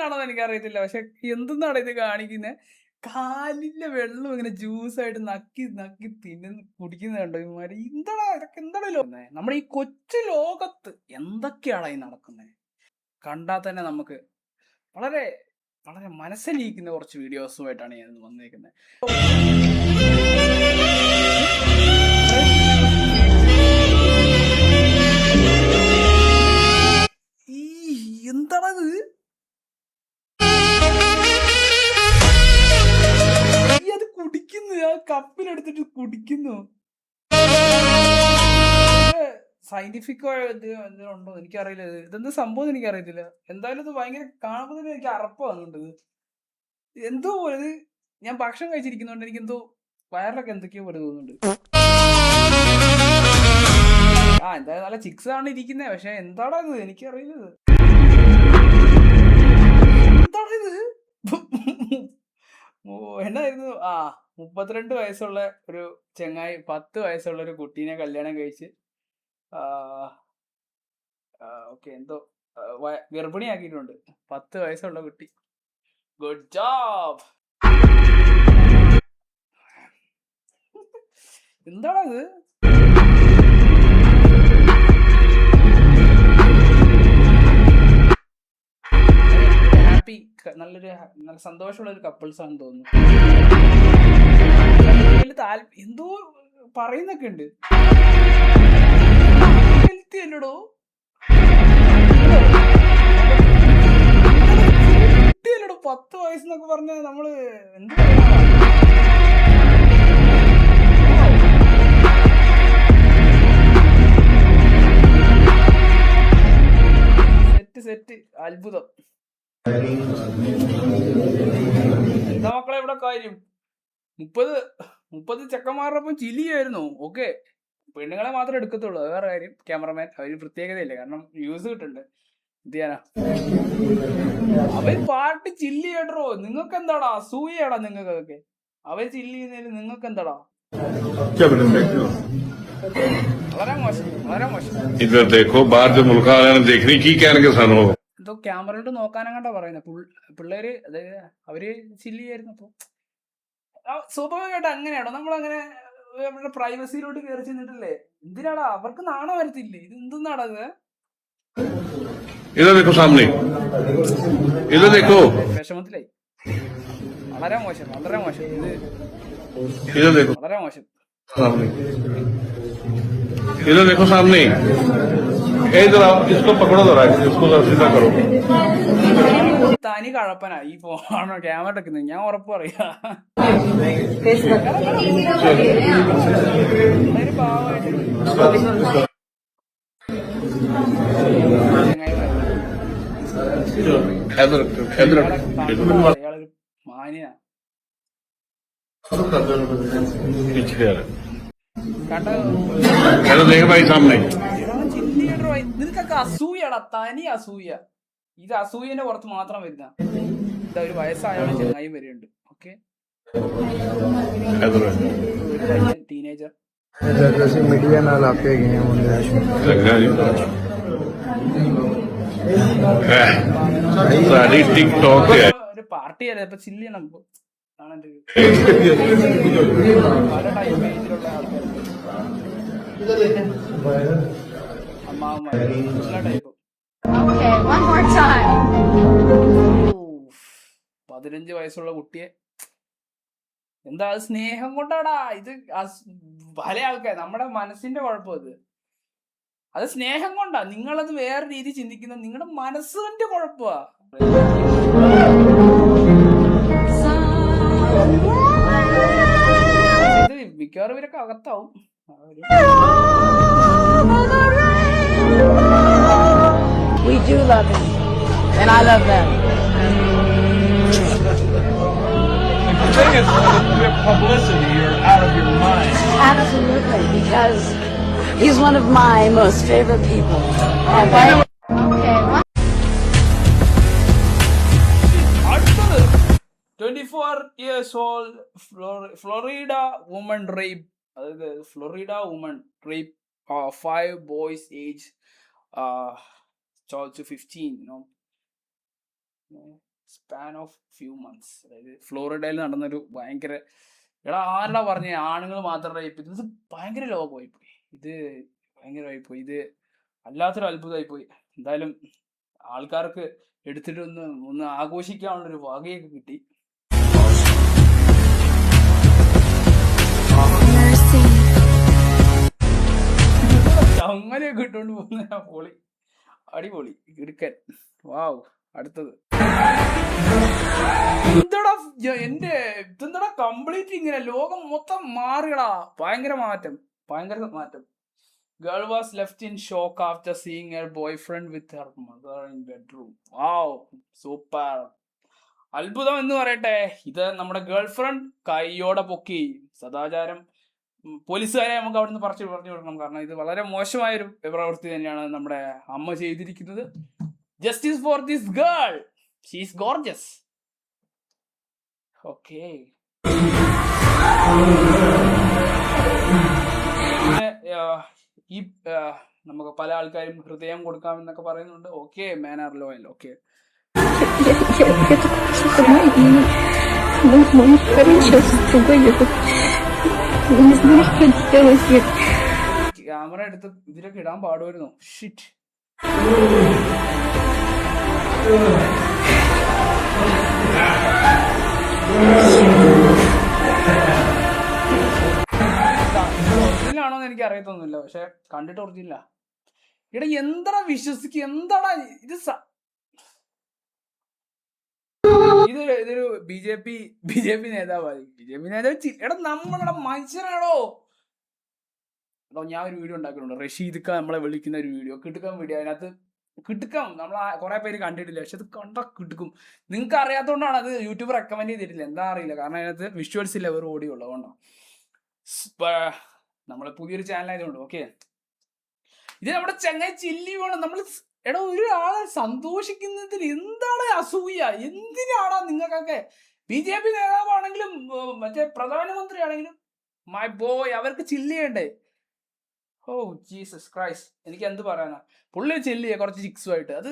ആണെന്ന് എനിക്കറിയത്തില്ല. പക്ഷെ എന്തെന്നാണ് ഇത് കാണിക്കുന്നത്? കാലിന്റെ വെള്ളം ഇങ്ങനെ ജ്യൂസായിട്ട് നക്കി നക്കി കുടിക്കുന്നത് കണ്ടോ ഇവന്മാര്? എന്താടാ ഇതൊക്കെ? എന്താണല്ലോ നമ്മുടെ ഈ കൊച്ചു ലോകത്ത് എന്തൊക്കെയാണ് ഈ നടക്കുന്നത്? കണ്ടാൽ തന്നെ നമുക്ക് വളരെ വളരെ മനസ്സിലിരിക്കുന്ന കുറച്ച് വീഡിയോസുമായിട്ടാണ് ഞാൻ വന്നേക്കുന്നത്. എന്താണത്? അത് കുടിക്കുന്നു, ആ കപ്പിലെടുത്തിട്ട് കുടിക്കുന്നു. സയന്റിഫിക് ഉണ്ടോ എനിക്കറിയില്ല. ഇതെന്താ സംഭവം എനിക്കറിയത്തില്ല. എന്തായാലും ഇത് ഭയങ്കര കാണുമ്പോൾ എനിക്ക് അറപ്പ് വന്നിട്ടുണ്ട്. എന്തോ പോലെ ഞാൻ ഭക്ഷണം കഴിച്ചിരിക്കുന്നോണ്ട് എനിക്ക് എന്തോ വയറിലൊക്കെ എന്തൊക്കെയോ പോലെ തോന്നുന്നുണ്ട്. എന്തായാലും നല്ല ചിക്സ് ആണ് ഇരിക്കുന്നത്. പക്ഷെ എന്താടാ ഇത്? എനിക്കറിയില്ലത്. എന്താണിത്? എന്നായിരുന്നു? 32 വയസ്സുള്ള ഒരു ചെങ്ങായി 10 വയസ്സുള്ള ഒരു കുട്ടീനെ കല്യാണം കഴിച്ച് ഓക്കെ എന്തോ ഗർഭിണിയാക്കിയിട്ടുണ്ട്. 10 വയസ്സുള്ള കുട്ടി. Good job. എന്താണത്? ഹാപ്പി, നല്ല സന്തോഷമുള്ള ഒരു കപ്പിൾസ് ആണെന്ന് തോന്നുന്നു. എന്തോ പറയുന്നൊക്കെ ഉണ്ട്. ഹെൽത്തി അല്ലടോ കുട്ടിയല്ലടോ 10 വയസ്സെന്നൊക്കെ പറഞ്ഞ നമ്മള് എന്താ സെറ്റ് അത്ഭുതം. എന്താ മക്കളെ ഇവിടെ കാര്യം? 30 ചെക്കന്മാരുടെ ചില്ലിയായിരുന്നു. ഓക്കെ, പെണ്ണുങ്ങളെ മാത്രമേ എടുക്കത്തുള്ളൂ, അത് വേറെ കാര്യം. ക്യാമറമാൻ അവര് പ്രത്യേകതയില്ല, കാരണം വ്യൂസ് കിട്ടുന്നുണ്ട്. എന്ത് ചെയ്യാനാ? അവര് പാർട്ടി ചില്ലി കേട്ടോ. നിങ്ങൾക്ക് എന്താടാ അസൂയാടാ? നിങ്ങൾക്കൊക്കെ അവര് ചില്ലി ചെയ്യുന്നതിൽ നിങ്ങൾക്ക് എന്താടാ? വളരെ മോശം, വളരെ മോശം. എന്തോ ക്യാമറയിലോട്ട് നോക്കാനങ്ങാണ്ടാ പറയുന്നത്. പിള്ളേര് അതായത് അവര് ചില്ലി ആയിരുന്നു. അപ്പൊ സ്വാഭാവികമായിട്ട് അങ്ങനെയാണോ? നമ്മളങ്ങനെ അവരുടെ പ്രൈവസിയിലോട്ട് കയറി ചെന്നിട്ടില്ലേ? എന്തിനാടാ? അവർക്ക് നാണം വരത്തില്ലേ? ഇത് എന്തെന്നാടാ ഇത്? വിഷമത്തിലായി. വളരെ മോശം, വളരെ മോശം. ഇത് വളരെ മോശം. इधर देखो सामने, इधर आओ, इसको पकड़ो जरा, इसको सीधा करो. തനി കഴപ്പനാ ഈ ഫോണോ ക്യാമറ എടുക്കുന്നത്, ഞാൻ ഉറപ്പ് പറയാ. അയാളൊരു മാനിയ. നിനക്കൊക്കെ അസൂയടാ, തനി അസൂയ. ഇത് അസൂയന്റെ പുറത്ത് മാത്രം വരുന്ന. ഇതാ ഒരു വയസ്സായാലും ചെങ്ങായി വരെയുണ്ട്. Okay, teenager. ഒരു പാർട്ടി അല്ലേ, ഇപ്പൊ ചില്ല് ചെയ്യണം. പല ടൈപ്പ് ഏജിലുള്ള ആൾക്കാർ, അമ്മാവന്മാർ, എല്ലാ ടൈപ്പും. 15 വയസ്സുള്ള കുട്ടിയെ എന്താ? അത് സ്നേഹം കൊണ്ടാടാ. ഇത് പല ആൾക്കാർ നമ്മുടെ മനസ്സിന്റെ കുഴപ്പം. അത് സ്നേഹം കൊണ്ടാ. നിങ്ങളത് വേറെ രീതി ചിന്തിക്കുന്ന നിങ്ങളുടെ മനസ്സിന്റെ കുഴപ്പമാ. ഇത് മിക്കവാറും ഇവരൊക്കെ അകത്താവും. We do love him, and I love them. The thing is, with publicity, you're out of your mind. Absolutely, because he's one of my most favorite people. Okay. 24 years old Florida woman rape. Florida woman rape 5 boys age 12 to 15. Span of few months. അതായത് ഫ്ലോറിഡയിൽ നടന്നൊരു ഭയങ്കര, എടാ ആരടാ പറഞ്ഞേ ആണുങ്ങൾ മാത്രം rape ചെയ്തു, ഇത് ഭയങ്കര ലോകമായിപ്പോയി, ഇത് ഭയങ്കരമായിപ്പോയി, ഇത് വല്ലാത്തൊരു അത്ഭുതമായിപ്പോയി. എന്തായാലും ആൾക്കാർക്ക് എടുത്തിട്ട് ഒന്ന് ആഘോഷിക്കാനുള്ളൊരു വകയൊക്കെ കിട്ടി. അങ്ങനെയൊക്കെ ഇട്ടുകൊണ്ട് പോകുന്ന പൊളി, അടിപൊളി, ഇടുക്കൻ. വാവ്. അടുത്തത് എന്താടാ ഇതെന്താടാ കംപ്ലീറ്റ് ഇങ്ങനെ ലോകം മൊത്തം മാറിയടാ, ഭയങ്കര മാറ്റം. Girl was left in shock after seeing her boyfriend with her mother in bedroom. Wow, super. അത്ഭുതം എന്ന് പറയട്ടെ, ഇത് നമ്മുടെ ഗേൾഫ്രണ്ട് കൈയോടെ പൊക്കി. സദാചാരം പോലീസുകാരെ നമുക്ക് അവിടുന്ന് പറഞ്ഞു കൊടുക്കണം, കാരണം ഇത് വളരെ മോശമായൊരു പ്രവൃത്തി തന്നെയാണ് നമ്മുടെ അമ്മ ചെയ്തിരിക്കുന്നത്. Justice for this girl, she is Gorges. Okay, ഈ നമുക്ക് പല ആൾക്കാരും ഹൃദയം കൊടുക്കാമെന്നൊക്കെ പറയുന്നുണ്ട്. ഓക്കെ, മാൻ ആർ ലോയൽ. ഓക്കെ, ക്യാമറ എടുത്ത് ഇതിലൊക്കെ ഇടാൻ പാടുമായിരുന്നു. ഷിറ്റ്. ഒറിജിനലാണോന്ന് എനിക്ക് അറിയത്തൊന്നുമില്ല, പക്ഷെ കണ്ടിട്ട് ഒറിജിനലാ. ഇവിടെ എന്താടാ വിശ്വസിക്കുക, എന്താടാ ഇത് ഇതൊരു ബി ജെ പി നേതാവായി. BJP നേതാവ് എടാ നമ്മളുടെ മനുഷ്യനാണോ. എടോ ഞാൻ ഒരു വീഡിയോ ഉണ്ടാക്കുന്നുണ്ട്, റഷീദ് ഖാൻ നമ്മളെ വിളിക്കുന്ന ഒരു വീഡിയോ, കിട്ടുക്കാൻ വീഡിയോ. അതിനകത്ത് കിട്ടുക്കാം, നമ്മൾ കുറെ പേര് കണ്ടിട്ടില്ല, പക്ഷെ അത് കണ്ടാ കിട്ടുക്കും. നിങ്ങൾക്ക് അറിയാത്തതുകൊണ്ടാണ് അത് യൂട്യൂബ് റെക്കമെൻഡ് ചെയ്തിട്ടില്ല, എന്താ അറിയില്ല, കാരണം അതിനകത്ത് വിഷ്വൽസ് ഇല്ല, വേറെ ഓഡിയോ ഉള്ളതുകൊണ്ടാണ്. നമ്മളെ പുതിയൊരു ചാനലായതുകൊണ്ട്. ഓക്കെ, ഇത് നമ്മുടെ ചങ്ങായി ചില്ലി വേണം. നമ്മൾ എടാ ഒരാളെ സന്തോഷിക്കുന്നതിൽ എന്താണ് അസൂയ, എന്തിനാടാ നിങ്ങൾക്കൊക്കെ? BJP നേതാവാണെങ്കിലും മറ്റേ പ്രധാനമന്ത്രി ആണെങ്കിലും മൈ ബോയ്, അവർക്ക് ചില്ല് ചെയ്യണ്ടേ? ഓ ജീസസ് ക്രൈസ്റ്റ്, എനിക്ക് എന്ത് പറയാനാ. പുള്ളി ചില്ല് ചെയ്യുക കുറച്ച് ചിക്സുമായിട്ട്, അത്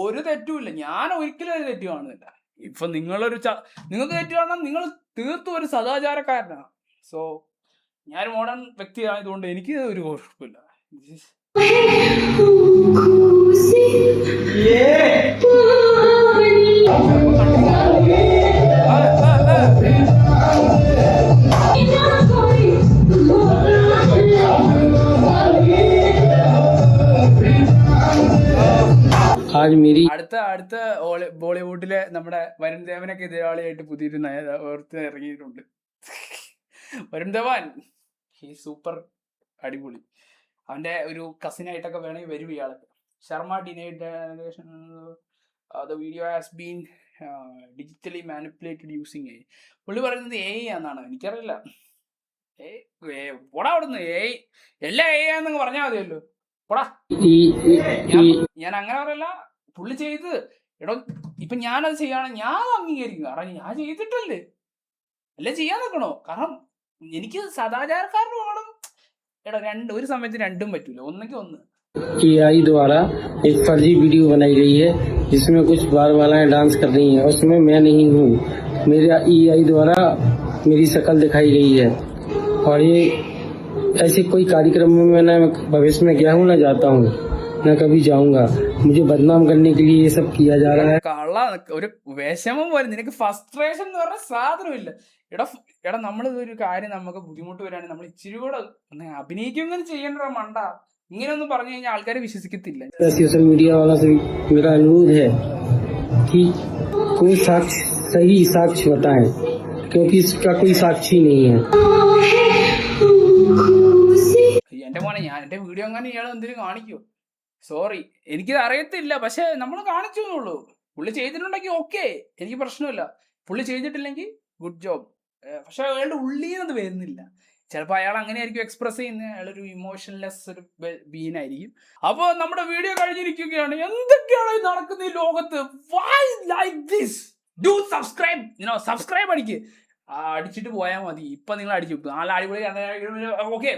ഒരു തെറ്റുമില്ല. ഞാൻ ഒരിക്കലും ഒരു തെറ്റ് കാണുന്നില്ല. ഇപ്പൊ നിങ്ങൾക്ക് തെറ്റ് കാണാൻ, നിങ്ങൾ തീർത്തും ഒരു സദാചാരക്കാരനാണ്. സോ ഞാൻ മോഡേൺ വ്യക്തി ആയതുകൊണ്ട് എനിക്ക് ഒരു കുഴപ്പമില്ല. അടുത്ത ബോളിവുഡിലെ നമ്മുടെ വരുൺ ദേവനൊക്കെ എതിരാളിയായിട്ട് പുതിയൊരു ഓർത്ത് ഇറങ്ങിയിട്ടുണ്ട്. വരുൺ ധവാൻ സൂപ്പർ അടിപൊളി. അവന്റെ ഒരു കസിനായിട്ടൊക്കെ വേണമെങ്കിൽ വരും ഇയാള്. Sharma denied the video has been digitally manipulated using AI. പുള്ളി പറയുന്നത് AI ആണെന്നാണ്, എനിക്കറിയില്ല. പോടാ അവിടുന്ന്, എല്ലാ AI ആണെന്ന് പറഞ്ഞാൽ മതിയല്ലോ, പോടാ. ഞാൻ അങ്ങനെ പറയല്ല, പുള്ളി ചെയ്ത് എടോ ഇപ്പൊ ഞാനത് ചെയ്യാണ്, ഞാൻ അംഗീകരിക്കും, കാരണം ഞാൻ ചെയ്തിട്ടല്ലേ, അല്ലേ ചെയ്യാൻ നിൽക്കണോ? കാരണം എനിക്ക് സദാചാരക്കാരന് വേണം. എടാ ഒരു സമയത്ത് രണ്ടും പറ്റൂല, ഒന്നെങ്കിൽ ഒന്ന്. AI द्वारा एक फर्जी वीडियो बनाई गई है जिसमें कुछ बालबालाएं डांस कर रही हैं, उसमें मैं नहीं हूँ, मेरा AI द्वारा मेरी शक्ल दिखाई गई है, और ये ऐसे कोई कार्यक्रम में मैं भविष्य में गया हूँ, ना जाता हूँ, ना कभी जाऊंगा. मुझे बदनाम करने के लिए ये सब किया जा रहा है. കള്ള ഒരു വിഷമം പോലെ, നിനക്ക് ഫ്രസ്ട്രേഷൻ എന്ന് പറഞ്ഞ സാധനമില്ല. എടാ നമ്മളിതൊരു കാര്യം നമുക്ക് ബുദ്ധിമുട്ട് വരാണെങ്കിൽ നമ്മൾ ഇച്ചിരി കൂടെ അഭിനയിക്കും ചെയ്യേണ്ട മണ്ട. ഇങ്ങനെയൊന്നും പറഞ്ഞു കഴിഞ്ഞാൽ ആൾക്കാരെ വിശ്വസിക്കത്തില്ല. सोशल मीडिया वाला से मेरा अनुरोध है कि कोई सही साक्ष्य बताएं, क्योंकि इसका कोई साक्षी नहीं है. എന്റെ മോനെ, ഞാൻ എന്റെ വീഡിയോ അങ്ങനെ ഇയാൾ എന്തിനും കാണിക്കൂ? സോറി, എനിക്കിത് അറിയത്തില്ല, പക്ഷെ നമ്മൾ കാണിച്ചു എന്നുള്ളൂ. പുള്ളി ചെയ്തിട്ടുണ്ടെങ്കിൽ ഓക്കെ, എനിക്ക് പ്രശ്നമില്ല. പുള്ളി ചെയ്തിട്ടില്ലെങ്കിൽ ഗുഡ് ജോബ്. പക്ഷെ അയാളുടെ ഉള്ളിൽ നിന്ന് വരുന്നില്ല. ചിലപ്പോൾ അയാൾ അങ്ങനെയായിരിക്കും എക്സ്പ്രസ് ചെയ്യുന്നത്, അയാളൊരു ഇമോഷൻലെസ് ഒരു ബീനായിരിക്കും. അപ്പോൾ നമ്മുടെ വീഡിയോ കഴിഞ്ഞിരിക്കുകയാണ്. എന്തൊക്കെയാണ് നടക്കുന്നത് ഈ ലോകത്ത്? Y like this? Do subscribe, subscribe അടിക്ക്, അടിച്ചിട്ട് പോയാൽ മതി. ഇപ്പൊ നിങ്ങൾ അടിച്ചു, നല്ല അടിപൊളി. ഓക്കെ.